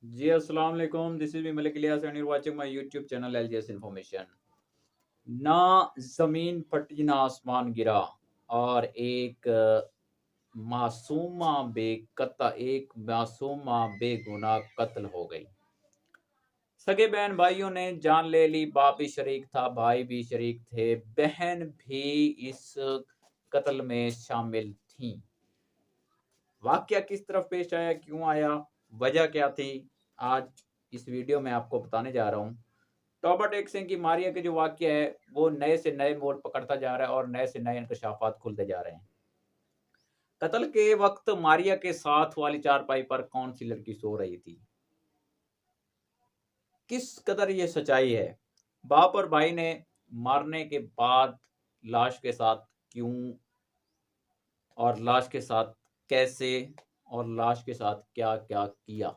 जी, अस्सलाम वालेकुम। This is me Malik Ilyas and you are watching my YouTube channel LGS information. ना ज़मीन फटी ना आसमान गिरा और एक मासूमा बेगुनाह कत्ल हो गई। सगे बहन भाइयों ने जान ले ली, बाप भी शरीक था, भाई भी शरीक थे, बहन भी इस कत्ल में शामिल थीं। वाकया किस तरफ पेश आया, क्यों आया, वजह क्या थी, आज इस वीडियो में आपको बताने जा रहा हूँ। टॉबा टेक सिंह की मारिया के जो वाकया है वो नए से नए मोड़ पकड़ता जा रहा है और नए से नए इंकशाफात खुलते जा रहे हैं। कत्ल के वक्त मारिया के साथ वाली चारपाई पर कौन सी लड़की सो रही थी? किस कदर ये सच्चाई है? बाप और भाई ने मारने के बाद लाश के साथ क्यों और लाश के साथ कैसे और लाश के साथ क्या-क्या किया?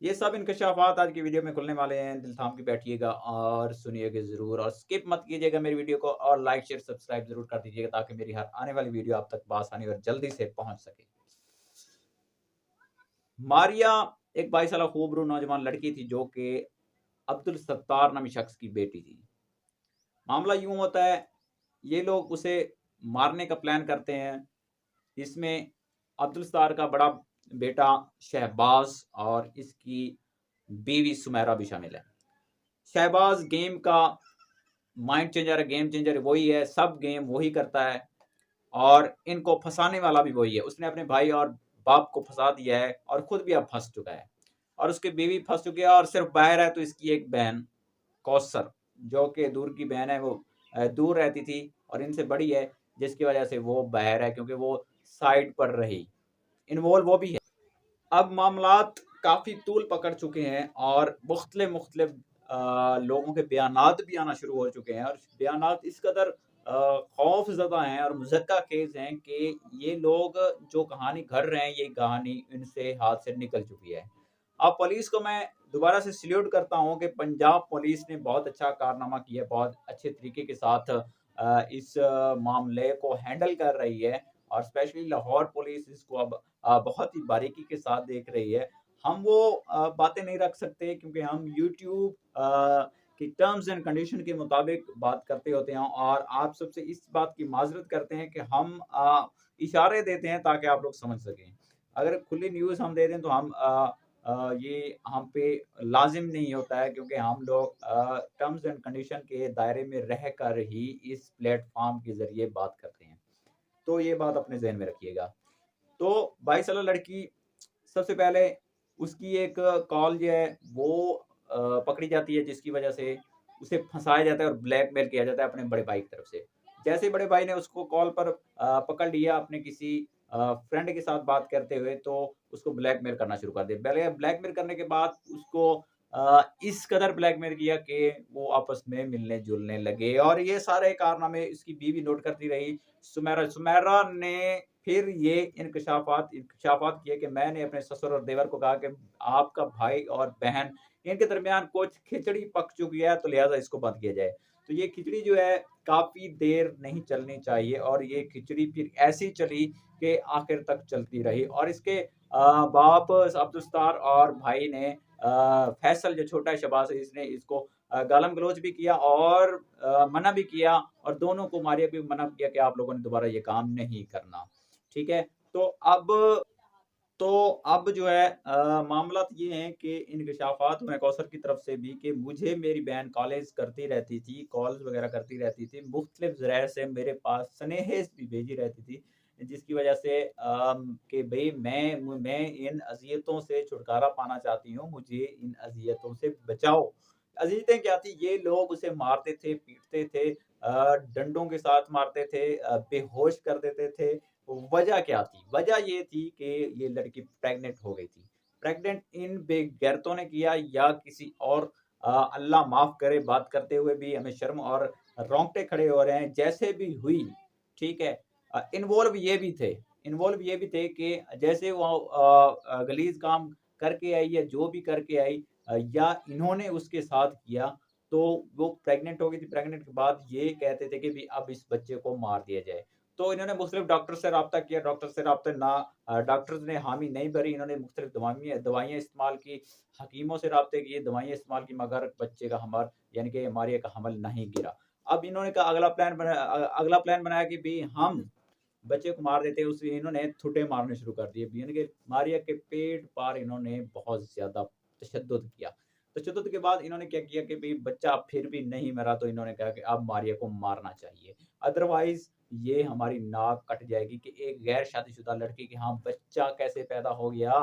ये सब इंकशाफात आज की वीडियो में खुलने वाले हैं। दिल थाम के बैठिएगा और सुनिएगा ज़रूर और स्किप मत कीजिएगा मेरी वीडियो को और लाइक, शेयर, सब्सक्राइब ज़रूर कर दीजिएगा ताकि मेरी हर आने वाली वीडियो आप तक बआसानी और जल्दी से पहुँच सके। मारिया एक 22 साल खूबरू नौजवान लड़की थी जो कि अब्दुल सत्तार नामी शख्स की बेटी थी। मामला यूँ होता है, ये लोग उसे मारने का प्लान करते हैं। इसमें अब्दुल सत्तार का बड़ा बेटा शहबाज और इसकी बीवी सुमेरा भी शामिल है। शहबाज गेम का माइंड चेंजर है, गेम चेंजर वही है, सब गेम वही करता है और इनको फंसाने वाला भी वही है। उसने अपने भाई और बाप को फंसा दिया है और खुद भी अब फंस चुका है और उसकी बीवी फंस चुकी है और सिर्फ बाहर है तो इसकी एक बहन कौसर जो कि दूर की बहन है, वो दूर रहती थी और इनसे बड़ी है, जिसकी वजह से वो बाहर है क्योंकि वो साइड पर रही। इन्वॉल्व वो भी है। अब मामलात काफ़ी तूल पकड़ चुके हैं और मुख्तलिफ लोगों के बयानात भी आना शुरू हो चुके हैं और बयानात इस कदर खौफ़ज़दा हैं और मुज़क्का खेज़ हैं कि ये लोग जो कहानी घड़ रहे हैं, ये कहानी इनसे हाथ से निकल चुकी है। अब पुलिस को मैं दोबारा से सैल्यूट करता हूँ कि पंजाब पुलिस ने बहुत अच्छा कारनामा किया है, बहुत अच्छे तरीके के साथ इस मामले को हैंडल कर रही है और स्पेशली लाहौर पुलिस इसको अब बहुत ही बारीकी के साथ देख रही है। हम वो बातें नहीं रख सकते क्योंकि हम यूट्यूब की टर्म्स एंड कंडीशन के मुताबिक बात करते होते हैं और आप सबसे इस बात की माज़रत करते हैं कि हम इशारे देते हैं ताकि आप लोग समझ सकें। अगर खुली न्यूज़ हम दे दें तो ये हम पे लाज़िम नहीं होता है क्योंकि हम लोग टर्म्स एंड कंडीशन के दायरे में रहकर ही इस प्लेटफ़ॉर्म के ज़रिए बात करते हैं। तो ये बात अपने ज़हन में रखिएगा। तो 22 साला लड़की सबसे पहले उसकी एक कॉल जो है वो पकड़ी जाती है जिसकी वजह से उसे फँसाया जाता है और ब्लैकमेल किया जाता है अपने बड़े भाई की तरफ से। जैसे ही बड़े भाई ने उसको कॉल पर पकड़ लिया अपने किसी फ्रेंड के साथ बात करते हुए तो उसको ब्लैकमेल करना शुरू कर दिया। पहले ब्लैकमेल करने के बाद उसको इस कदर ब्लैकमेल किया कि वो आपस में मिलने-जुलने लगे और ये सारे कारनामे इसकी बीवी नोट करती रही। सुमेरा ने फिर ये इंकशाफ़ात किए कि मैंने अपने ससुर और देवर को कहा कि आपका भाई और बहन इनके दरमियान कुछ खिचड़ी पक चुकी है तो लिहाज़ा इसको बंद किया जाए। तो ये खिचड़ी जो है काफ़ी देर नहीं चलनी चाहिए और ये खिचड़ी फिर ऐसी चली कि आखिर तक चलती रही और इसके बाप अब्दुल सत्तार और भाई ने फैसल जो छोटा है शहबाज इसने इसको गालम-गलौच भी किया और मना भी किया और दोनों को मारिया भी मना किया कि आप लोगों ने दोबारा ये काम नहीं करना। ठीक है? तो तो अब जो है मामला तो ये है कि इंकशाफ़ात हुए कौसर की तरफ से भी कि मुझे मेरी बहन कॉलेज करती रहती थी, कॉल्स वग़ैरह करती रहती थी, मुख्तलिफ़ ज़राए से मेरे पास स्नेह भी भेजी रहती थी, जिसकी वज़ह से कि भई मैं इन अज़ियतों से छुटकारा पाना चाहती हूँ, मुझे इन अज़ियतों से बचाओ। अज़ियतें क्या थी? ये लोग उसे मारते थे, पीटते थे डंडों के साथ मारते थे बेहोश कर देते थे। वजह क्या थी? वजह ये थी कि ये लड़की प्रेग्नेंट हो गई थी। प्रेग्नेंट इन बेगैरतों ने किया या किसी और अल्लाह माफ़ करे बात करते हुए भी हमें शर्म और रोंगटे खड़े हो रहे हैं, जैसे भी हुई, ठीक है? इन्वॉल्व ये भी थे कि जैसे वो गलीज़ काम करके आई या जो भी करके आई या इन्होंने उसके साथ किया, तो वो प्रेग्नेंट हो गई थी। प्रेग्नेंट के बाद ये कहते थे कि भई अब इस बच्चे को मार दिया जाए। तो इन्होंने मुख्तलिफ डॉक्टर से राब्ता किया, डॉक्टर से राब्ता ना डॉक्टर्स ने हामी नहीं भरी, इन्होंने मुख्तलिफ दवाइयाँ इस्तेमाल की, हकीमों से राब्ते किए, दवाइयाँ इस्तेमाल की, मगर बच्चे का हमल यानी कि मारिया का हमल नहीं गिरा। अब इन्होंने कहा अगला प्लान बनाया कि भई हम बच्चे को मार देते, उस इन्होंने ठुड्डे मारने शुरू कर दिए। यानी कि मारिया के पेट पार इन्होंने बहुत ज़्यादा तशद्दुद किया। तशद्दुद के बाद इन्होंने क्या किया कि भई बच्चा फिर भी नहीं मरा, तो इन्होंने कहा कि अब मारिया को मारना चाहिए। अदरवाइज़ ये हमारी नाक कट जाएगी कि एक गैर शादीशुदा लड़की के यहाँ बच्चा कैसे पैदा हो गया।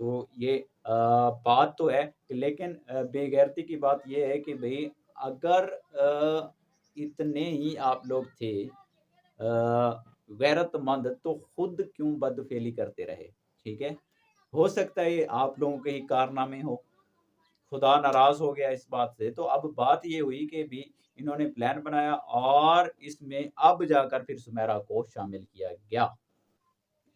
तो ये बात तो है, लेकिन बेगैरती की बात ये है कि भई अगर इतने ही आप लोग थे गैरतमंद, तो खुद क्यों बदफ़ेली करते रहे, ठीक है? हो सकता है ये आप लोगों के ही कारनामे हो, खुदा नाराज़ हो गया इस बात से। तो अब बात ये हुई कि भी इन्होंने प्लान बनाया और इसमें अब जाकर फिर सुमेरा को शामिल किया गया।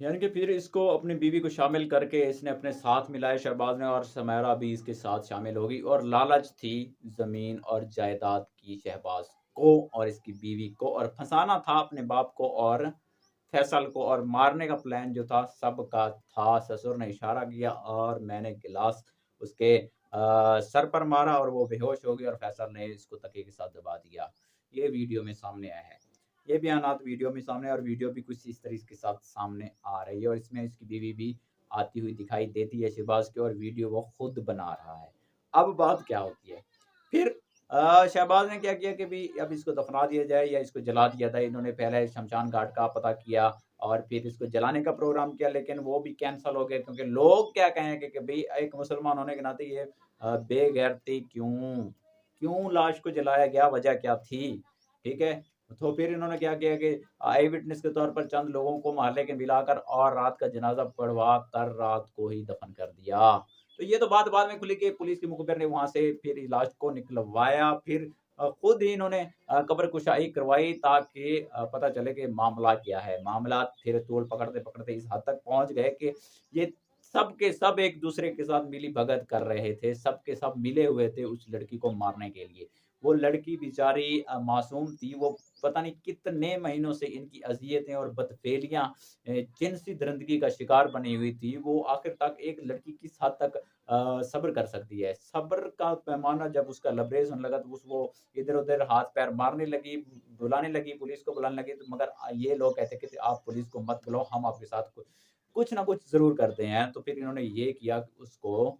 यानी कि फिर इसको अपनी बीवी को शामिल करके इसने अपने साथ मिलाया शहबाज ने, और सुमेरा भी इसके साथ शामिल हो गई, और लालच थी ज़मीन और जायदाद की शहबाज को और इसकी बीवी को, और फँसाना था अपने बाप को और फैसल को, और मारने का प्लान जो था सबका था। ससुर ने इशारा किया और मैंने गिलास उसके सर पर मारा और वो बेहोश हो गई और फैसल ने इसको तकिए के साथ दबा दिया। ये वीडियो में सामने आया है। ये बयानात वीडियो में सामने, और वीडियो भी कुछ इस तरीके के साथ सामने आ रही है, और इसमें इसकी बीवी भी आती हुई दिखाई देती है शहबाज की, और वीडियो वो खुद बना रहा है। अब बात क्या होती है? फिर शहबाज ने क्या किया कि भई अब इसको दफना दिया जाए या इसको जला दिया जाए। इन्होंने पहले शमशान घाट का पता किया और फिर इसको जलाने का प्रोग्राम किया, लेकिन वो भी कैंसल हो गया, क्योंकि लोग क्या कहेंगे कि भई एक मुसलमान होने के नाते ये बेगैरती क्यों? क्यों लाश को जलाया गया? वजह क्या थी? ठीक है? तो फिर इन्होंने क्या किया कि आई विटनेस के तौर पर चंद लोगों को मोहल्ले के मिलाकर और रात का जनाज़ा पढ़वा कर रात को ही दफन कर दिया। तो ये तो बात बाद में खुली कि पुलिस के मुखबिर ने वहाँ से फिर लाश को निकलवाया, फिर खुद ही इन्होंने कब्र कुशाई करवाई, ताकि पता चले कि मामला क्या है। मामला फिर तूल पकड़ते-पकड़ते इस हद तक पहुँच गए कि ये सब के सब एक-दूसरे के साथ मिली-भगत कर रहे थे। सब के सब मिले हुए थे उस लड़की को मारने के लिए। वो लड़की बेचारी मासूम थी, वो पता नहीं कितने महीनों से इनकी अज़ियतें और बदफ़ेलियाँ जिनसी दरिंदगी का शिकार बनी हुई थी। वो आखिर तक एक लड़की किस हद तक सब्र कर सकती है। सब्र का पैमाना जब उसका लबरेज़ होने लगा, तो वो इधर-उधर हाथ-पैर मारने लगी, बुलाने लगी, पुलिस को बुलाने लगी, तो मगर ये लोग कहते कि आप पुलिस को मत बुलाओ, हम आपके साथ कुछ ना कुछ ज़रूर करते हैं। तो फिर इन्होंने ये किया कि उसको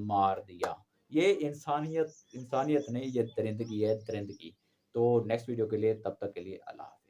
मार दिया। ये इंसानियत इंसानियत नहीं, ये दरिंदगी है, दरिंदगी। तो नेक्स्ट वीडियो के लिए, तब तक के लिए अल्लाह हाफ़िज़।